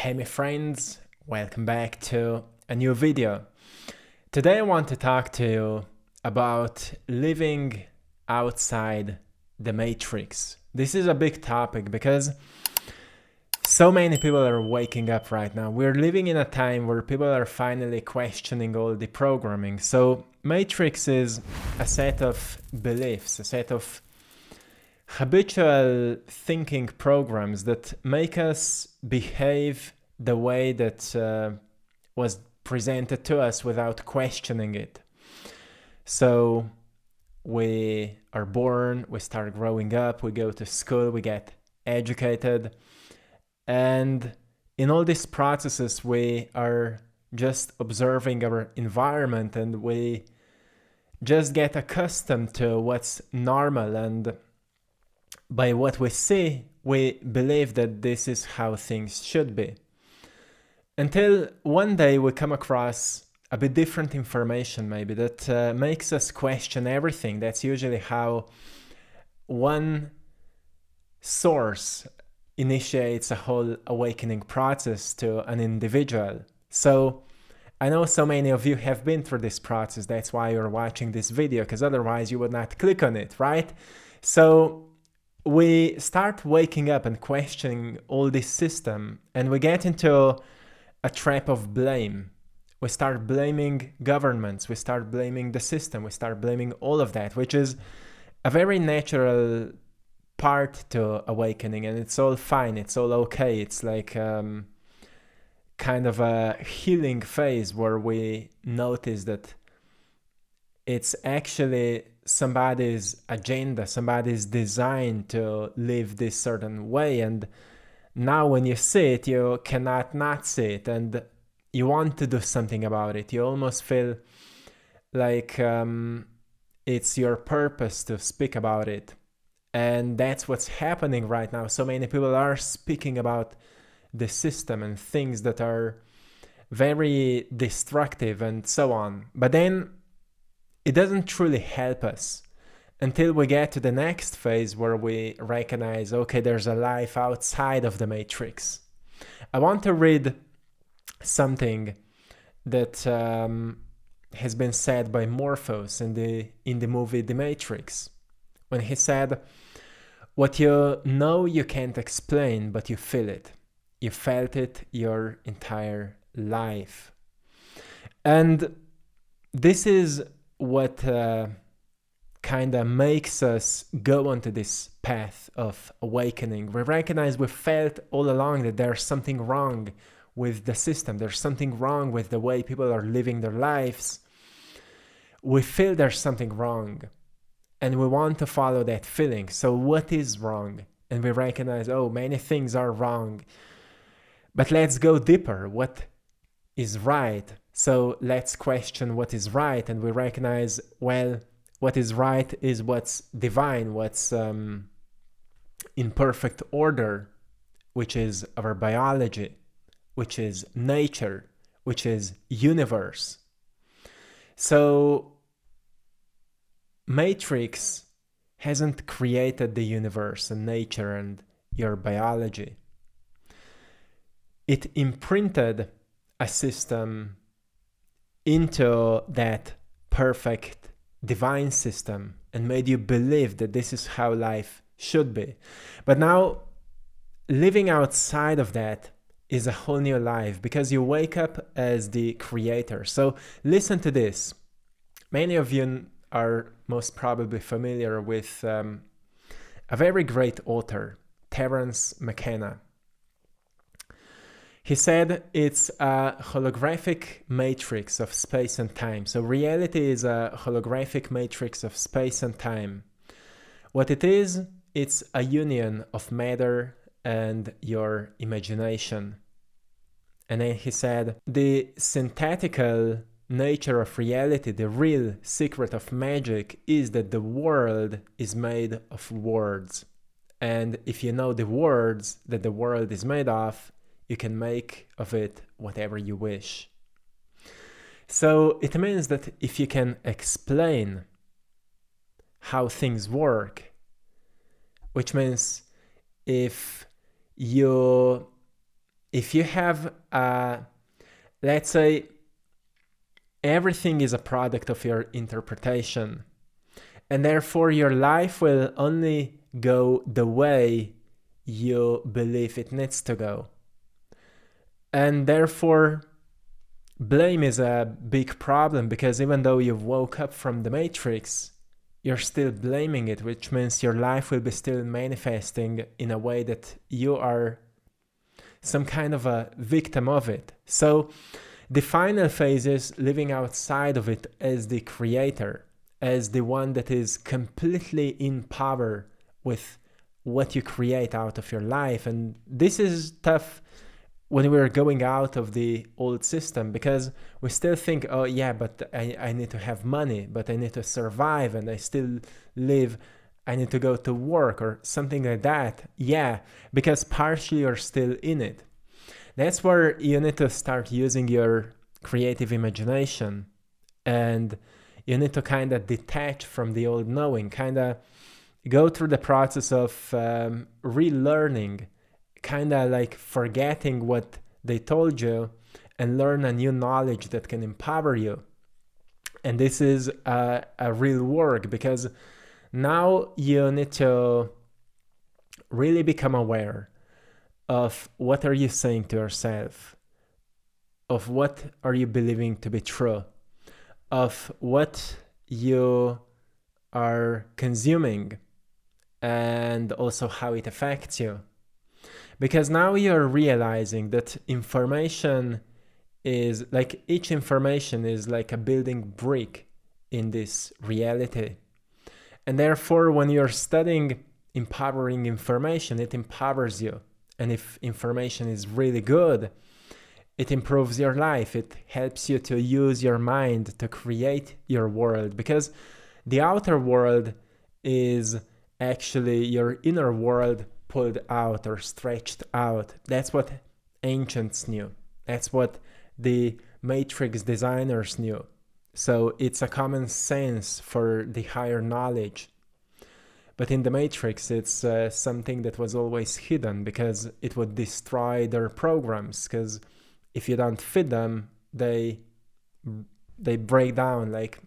Hey my friends, welcome back to a new video. Today I want to talk to you about living outside the matrix. This is a big topic because so many people are waking up right now. We're living in a time where people are finally questioning all the programming. So matrix is a set of beliefs, a set of habitual thinking programs that make us behave the way that was presented to us without questioning it. So we are born, we start growing up, we go to school, we get educated, and in all these processes we are just observing our environment and we just get accustomed to what's normal, and by what we see, we believe that this is how things should be. Until one day we come across a bit different information maybe that makes us question everything. That's usually how one source initiates a whole awakening process to an individual. So I know so many of you have been through this process. That's why you're watching this video, because otherwise you would not click on it, right? So we start waking up and questioning all this system, and we get into a trap of blame. We start blaming governments, we start blaming the system, we start blaming all of that, which is a very natural part to awakening, and it's all fine, it's all okay. It's like kind of a healing phase where we notice that it's actually somebody's agenda, somebody's design to live this certain way, and now when you see it, you cannot not see it, and you want to do something about it. You almost feel like it's your purpose to speak about it. And that's what's happening right now. So many people are speaking about the system and things that are very destructive and so on. But then it doesn't truly help us until we get to the next phase where we recognize, okay, there's a life outside of the matrix. I want to read something that has been said by Morpheus in the movie The Matrix, when he said, "What you know you can't explain, but you feel it. You felt it your entire life." And this is what kind of makes us go onto this path of awakening. We recognize we felt all along that there's something wrong with the system. There's something wrong with the way people are living their lives. We feel there's something wrong, and we want to follow that feeling. So what is wrong? And we recognize, oh, many things are wrong. But let's go deeper. What is right? So let's question what is right, and we recognize, well, what is right is what's divine, what's in perfect order, which is our biology, which is nature, which is universe. So Matrix hasn't created the universe and nature and your biology. It imprinted a system into that perfect divine system and made you believe that this is how life should be. But now, living outside of that is a whole new life, because you wake up as the creator. So listen to this. Many of you are most probably familiar with a very great author, Terence McKenna. He said it's a holographic matrix of space and time. So reality is a holographic matrix of space and time. What it is, it's a union of matter and your imagination. And then he said, the synthetical nature of reality, the real secret of magic, is that the world is made of words. And if you know the words that the world is made of, you can make of it whatever you wish. So it means that if you can explain how things work, which means if you if you have, let's say, everything is a product of your interpretation, and therefore your life will only go the way you believe it needs to go. And therefore, blame is a big problem, because even though you woke up from the matrix, you're still blaming it, which means your life will be still manifesting in a way that you are some kind of a victim of it. So the final phase is living outside of it as the creator, as the one that is completely in power with what you create out of your life. And this is tough when we're going out of the old system, because we still think, oh yeah, but I need to have money, but I need to survive, and I still live, I need to go to work or something like that. Yeah, because partially you're still in it. That's where you need to start using your creative imagination, and you need to kind of detach from the old knowing, kind of go through the process of relearning, kind of like forgetting what they told you and learn a new knowledge that can empower you. And this is a real work, because now you need to really become aware of what are you saying to yourself, of what are you believing to be true, of what you are consuming, and also how it affects you. Because now you're realizing that information is like, each information is like a building brick in this reality. And therefore, when you're studying empowering information, it empowers you. And if information is really good, it improves your life. It helps you to use your mind to create your world, because the outer world is actually your inner world pulled out or stretched out. That's what ancients knew. That's what the matrix designers knew. So it's a common sense for the higher knowledge. But in the matrix, it's something that was always hidden, because it would destroy their programs, because if you don't feed them, they break down. Like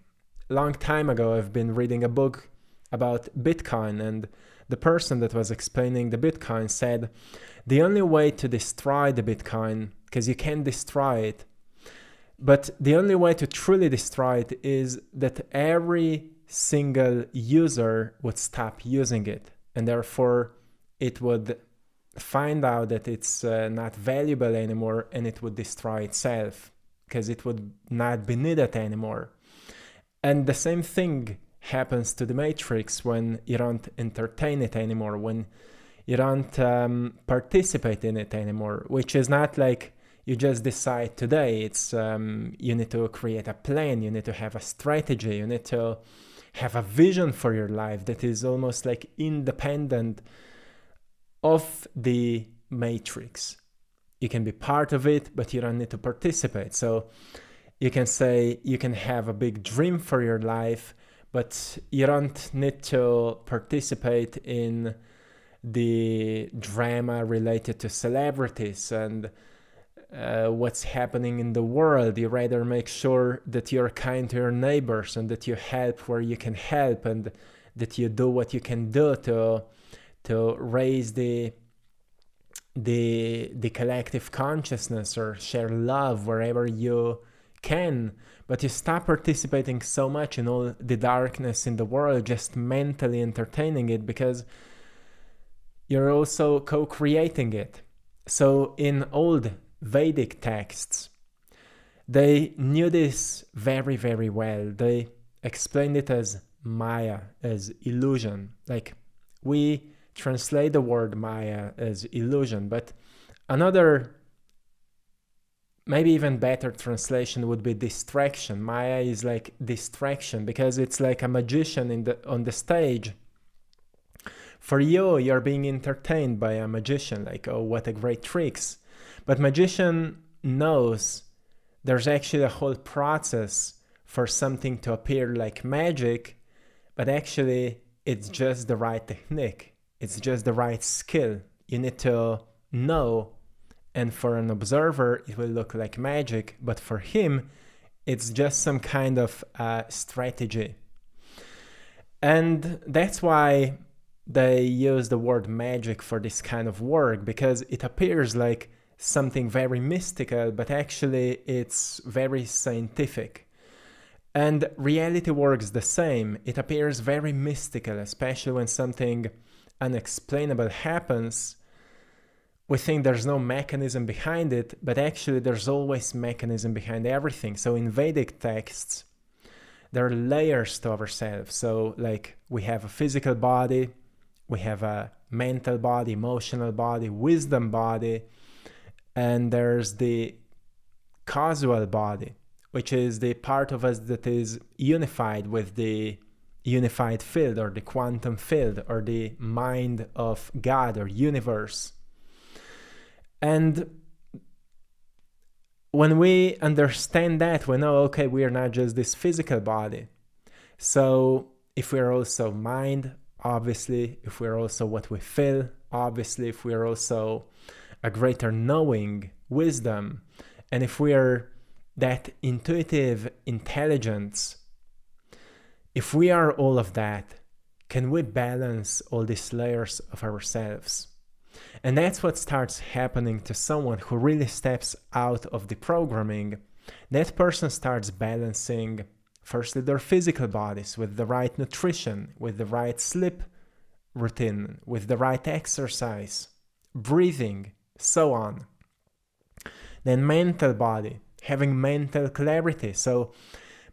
a long time ago, I've been reading a book about Bitcoin, and the person that was explaining the Bitcoin said the only way to destroy the Bitcoin, because you can't destroy it, but the only way to truly destroy it is that every single user would stop using it, and therefore it would find out that it's not valuable anymore, and it would destroy itself, because it would not be needed anymore. And the same thing happens to the matrix when you don't entertain it anymore, when you don't participate in it anymore, which is not like you just decide today. It's you need to create a plan, you need to have a strategy, you need to have a vision for your life that is almost like independent of the matrix. You can be part of it, but you don't need to participate. So you can say you can have a big dream for your life, but you don't need to participate in the drama related to celebrities and what's happening in the world. You rather make sure that you're kind to your neighbors, and that you help where you can help, and that you do what you can do to raise the collective consciousness, or share love wherever you can. But you stop participating so much in all the darkness in the world, just mentally entertaining it, because you're also co-creating it. So in old Vedic texts, they knew this very, very well. They explained it as Maya, as illusion. Like, we translate the word Maya as illusion, but another, maybe even better translation would be distraction. Maya is like distraction, because it's like a magician on the stage. For you, you're being entertained by a magician, like, oh, what a great tricks. But magician knows there's actually a whole process for something to appear like magic, but actually it's just the right technique. It's just the right skill. You need to know And for an observer, it will look like magic, but for him, it's just some kind of strategy. And that's why they use the word magic for this kind of work, because it appears like something very mystical, but actually it's very scientific. And reality works the same. It appears very mystical, especially when something unexplainable happens. We think there's no mechanism behind it, but actually there's always mechanism behind everything. So in Vedic texts, there are layers to ourselves. So like we have a physical body, we have a mental body, emotional body, wisdom body, and there's the causal body, which is the part of us that is unified with the unified field or the quantum field or the mind of God or universe. And when we understand that, we know, okay, we are not just this physical body. So if we are also mind, obviously, if we are also what we feel, obviously, if we are also a greater knowing, wisdom, and if we are that intuitive intelligence, if we are all of that, can we balance all these layers of ourselves? And that's what starts happening to someone who really steps out of the programming. That person starts balancing, firstly, their physical bodies with the right nutrition, with the right sleep routine, with the right exercise, breathing, so on. Then mental body, having mental clarity. So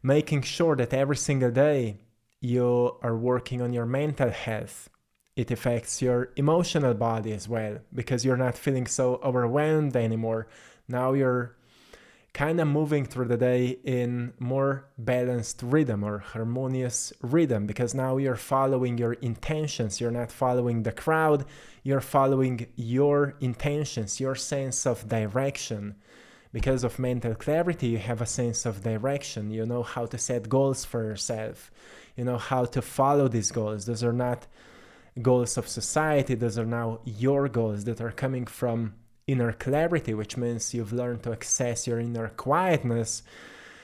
making sure that every single day you are working on your mental health. It affects your emotional body as well, because you're not feeling so overwhelmed anymore. Now you're kind of moving through the day in more balanced rhythm or harmonious rhythm, because now you're following your intentions. You're not following the crowd. You're following your intentions, your sense of direction. Because of mental clarity, you have a sense of direction. You know how to set goals for yourself. You know how to follow these goals. Those are not goals of society. Those are now your goals that are coming from inner clarity, which means you've learned to access your inner quietness.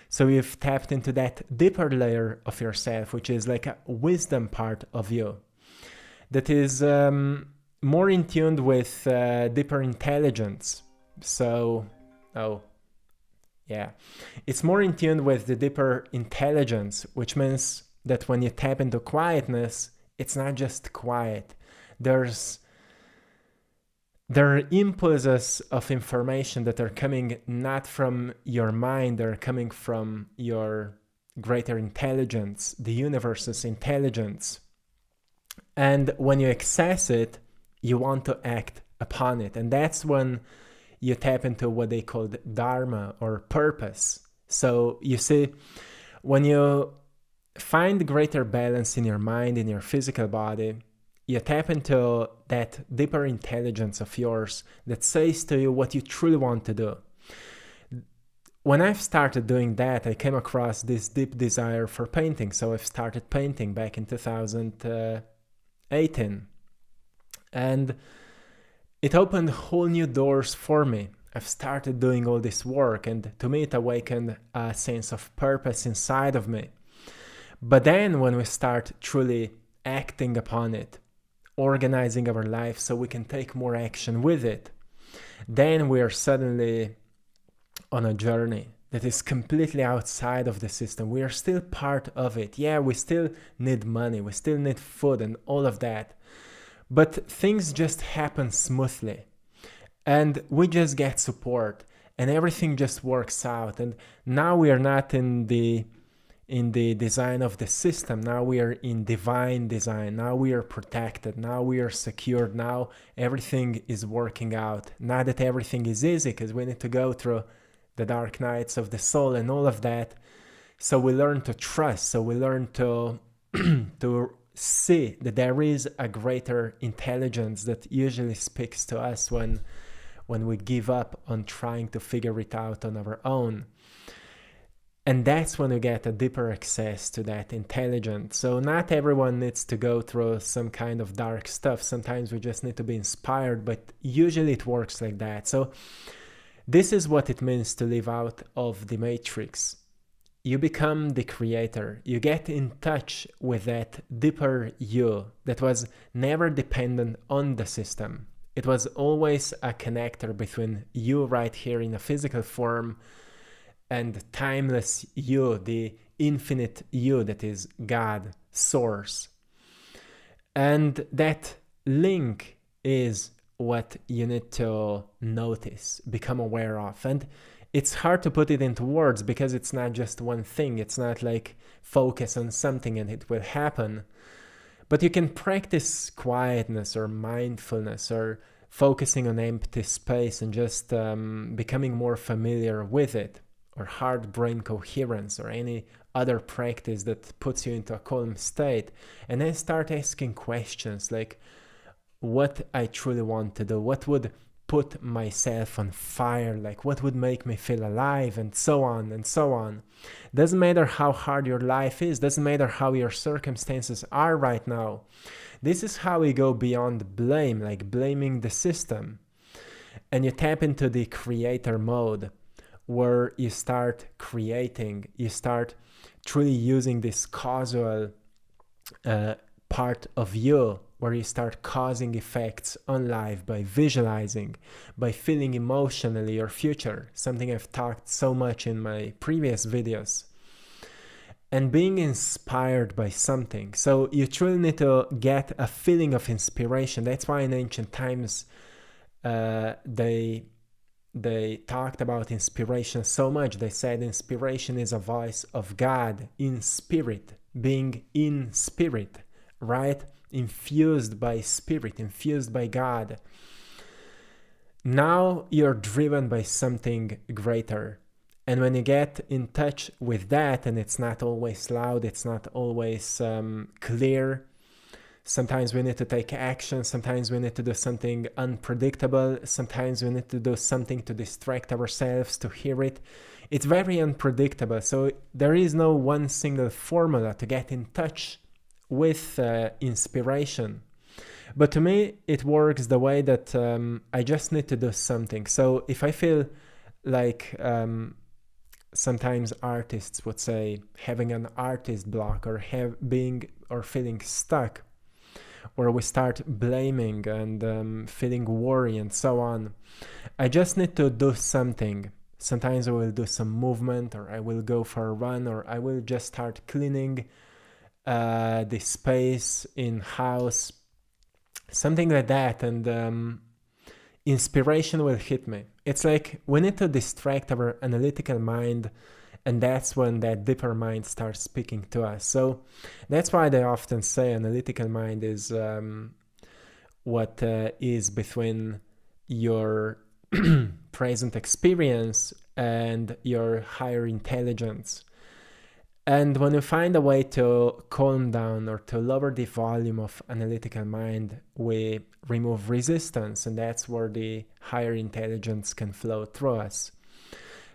So you've tapped into that deeper layer of yourself, which is like a wisdom part of you that is more in tune with deeper intelligence. So, it's more in tune with the deeper intelligence, which means that when you tap into quietness, it's not just quiet. There are impulses of information that are coming not from your mind, they're coming from your greater intelligence, the universe's intelligence. And when you access it, you want to act upon it. And that's when you tap into what they call dharma or purpose. So you see, when you find greater balance in your mind, in your physical body, you tap into that deeper intelligence of yours that says to you what you truly want to do. When I've started doing that, I came across this deep desire for painting. So I've started painting back in 2018. And it opened whole new doors for me. I've started doing all this work, and to me it awakened a sense of purpose inside of me. But then when we start truly acting upon it, organizing our life so we can take more action with it, then we are suddenly on a journey that is completely outside of the system. We are still part of it. Yeah, we still need money, we still need food and all of that. But things just happen smoothly. And we just get support and everything just works out. And now we are not in the design of the system. Now we are in divine design. Now we are protected. Now we are secured. Now everything is working out. Not that everything is easy, because we need to go through the dark nights of the soul and all of that. So we learn to trust. So we learn to to see that there is a greater intelligence that usually speaks to us when we give up on trying to figure it out on our own. And that's when you get a deeper access to that intelligence. So not everyone needs to go through some kind of dark stuff. Sometimes we just need to be inspired, but usually it works like that. So this is what it means to live out of the matrix. You become the creator. You get in touch with that deeper you that was never dependent on the system. It was always a connector between you right here in a physical form and timeless you, the infinite you that is God, source. And that link is what you need to notice, become aware of. And it's hard to put it into words because it's not just one thing. It's not like focus on something and it will happen. But you can practice quietness or mindfulness or focusing on empty space and just becoming more familiar with it, or hard brain coherence or any other practice that puts you into a calm state. And then start asking questions like, what I truly want to do, what would put myself on fire, like what would make me feel alive, and so on and so on. Doesn't matter how hard your life is, doesn't matter how your circumstances are right now. This is how we go beyond blame, like blaming the system. And you tap into the creator mode, where you start creating, you start truly using this causal part of you, where you start causing effects on life by visualizing, by feeling emotionally your future, something I've talked so much in my previous videos, and being inspired by something. So you truly need to get a feeling of inspiration. That's why in ancient times they talked about inspiration so much. They said inspiration is a voice of God in spirit, being in spirit, right? Infused by spirit, infused by God. Now you're driven by something greater. And when you get in touch with that, and it's not always loud, it's not always clear, sometimes we need to take action, sometimes we need to do something unpredictable, sometimes we need to do something to distract ourselves to hear it. It's very unpredictable, so there is no one single formula to get in touch with inspiration. But to me, it works the way that I just need to do something. So if I feel like sometimes artists would say having an artist block, or feeling stuck, or we start blaming and feeling worry and so on, I just need to do something. Sometimes I will do some movement, or I will go for a run, or I will just start cleaning the space in house, something like that, and inspiration will hit me. It's like we need to distract our analytical mind, and that's when that deeper mind starts speaking to us. So that's why they often say analytical mind is what is between your present experience and your higher intelligence. And when you find a way to calm down or to lower the volume of analytical mind, we remove resistance, and that's where the higher intelligence can flow through us.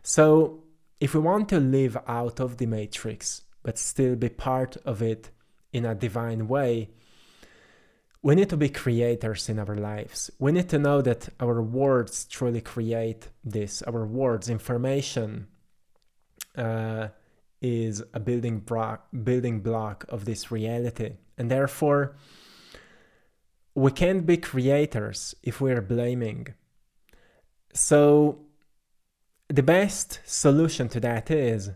So if we want to live out of the matrix, but still be part of it in a divine way, we need to be creators in our lives. We need to know that our words truly create this. Our words, information, is a building block of this reality. And therefore, we can't be creators if we're blaming. So the best solution to that is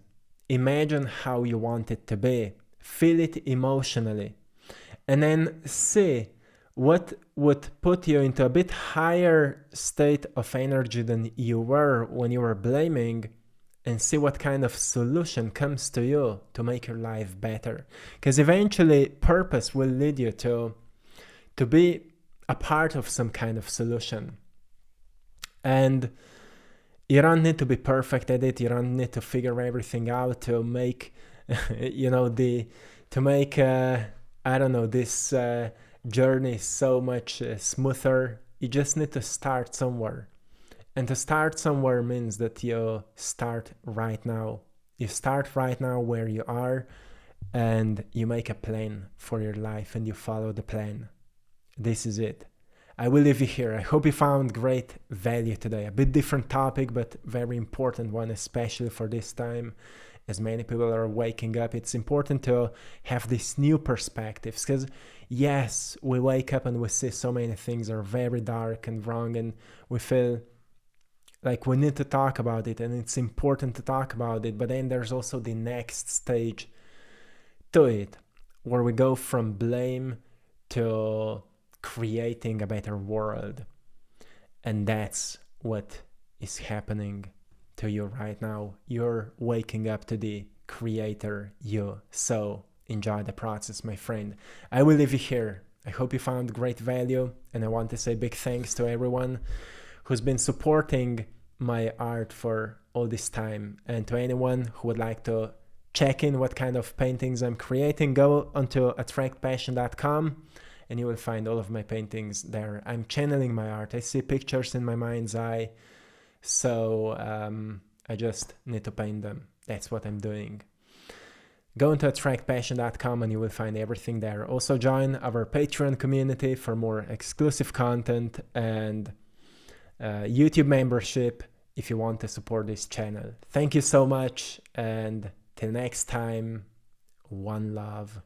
imagine how you want it to be. Feel it emotionally. And then see what would put you into a bit higher state of energy than you were when you were blaming, and see what kind of solution comes to you to make your life better. Because eventually purpose will lead you to be a part of some kind of solution. And you don't need to be perfect at it. You don't need to figure everything out to make, this journey so much smoother. You just need to start somewhere. And to start somewhere means that you start right now You start right now where you are, and you make a plan for your life and you follow the plan. This is it. I will leave you here. I hope you found great value today. A bit different topic, but very important one, especially for this time. As many people are waking up, it's important to have these new perspectives, because yes, we wake up and we see so many things are very dark and wrong, and we feel like we need to talk about it, and it's important to talk about it. But then there's also the next stage to it, where we go from blame to creating a better world. And that's what is happening to you right now. You're waking up to the creator you. So enjoy the process, my friend. I will leave you here. I hope you found great value, and I want to say big thanks to everyone who's been supporting my art for all this time, and to anyone who would like to check in what kind of paintings I'm creating, go onto AttractPassion.com and you will find all of my paintings there. I'm channeling my art. I see pictures in my mind's eye, so I just need to paint them. That's what I'm doing. Go into AttractPassion.com and you will find everything there. Also join our Patreon community for more exclusive content and YouTube membership if you want to support this channel. Thank you so much, and till next time, one love.